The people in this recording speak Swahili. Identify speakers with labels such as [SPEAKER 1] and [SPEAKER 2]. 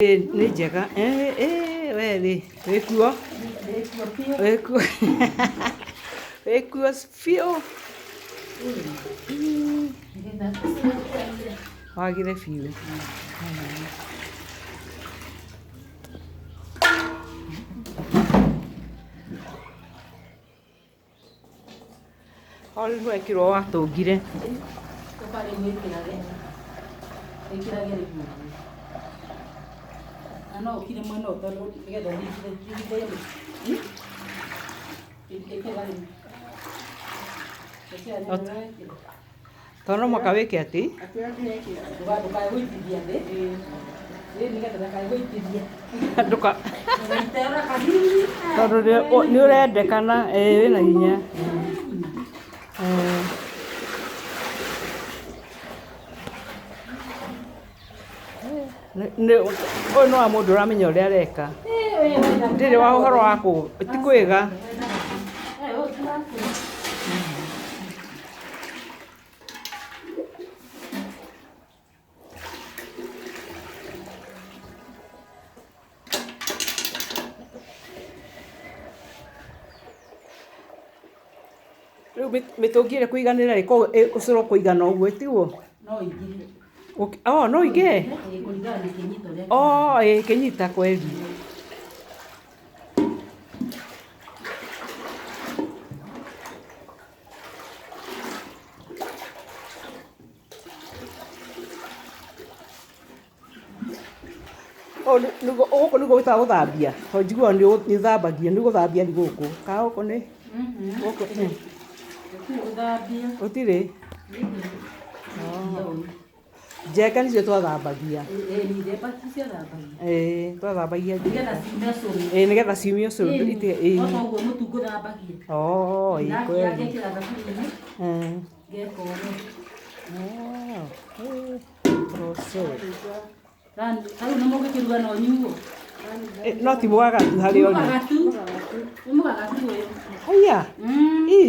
[SPEAKER 1] Nĩ njega we rĩ wĩkuo wĩkuo wĩkuo biũ wagire biũ rĩu wekĩrwo watũngire
[SPEAKER 2] no ukire mwana utaro nigetha
[SPEAKER 1] tono mwaka wĩke atĩ tondũ nĩ ũrendekana wĩna hinya ũyũ nĩ wa mũndũ ũramenya ũrĩa areka ndĩrĩ wa ũhoro wa ti kwĩga rĩu mĩtũngi ĩrĩa kũiganĩra ũcũrũ kũigana ũguo tiguo no ingĩ kĩnyita kweli gũkũ nĩguo gwĩtagwo gũthambia tondũ njiguaga nĩ ũthambagia nĩ gũthambia nĩ gũkũ ka gũkũ nĩ gũkũ gũtirĩ njeke nĩcio twathambagia twathambagia nĩgetha ciumie ũcũrũ no ti mwagatu harĩ o haya
[SPEAKER 2] Nĩ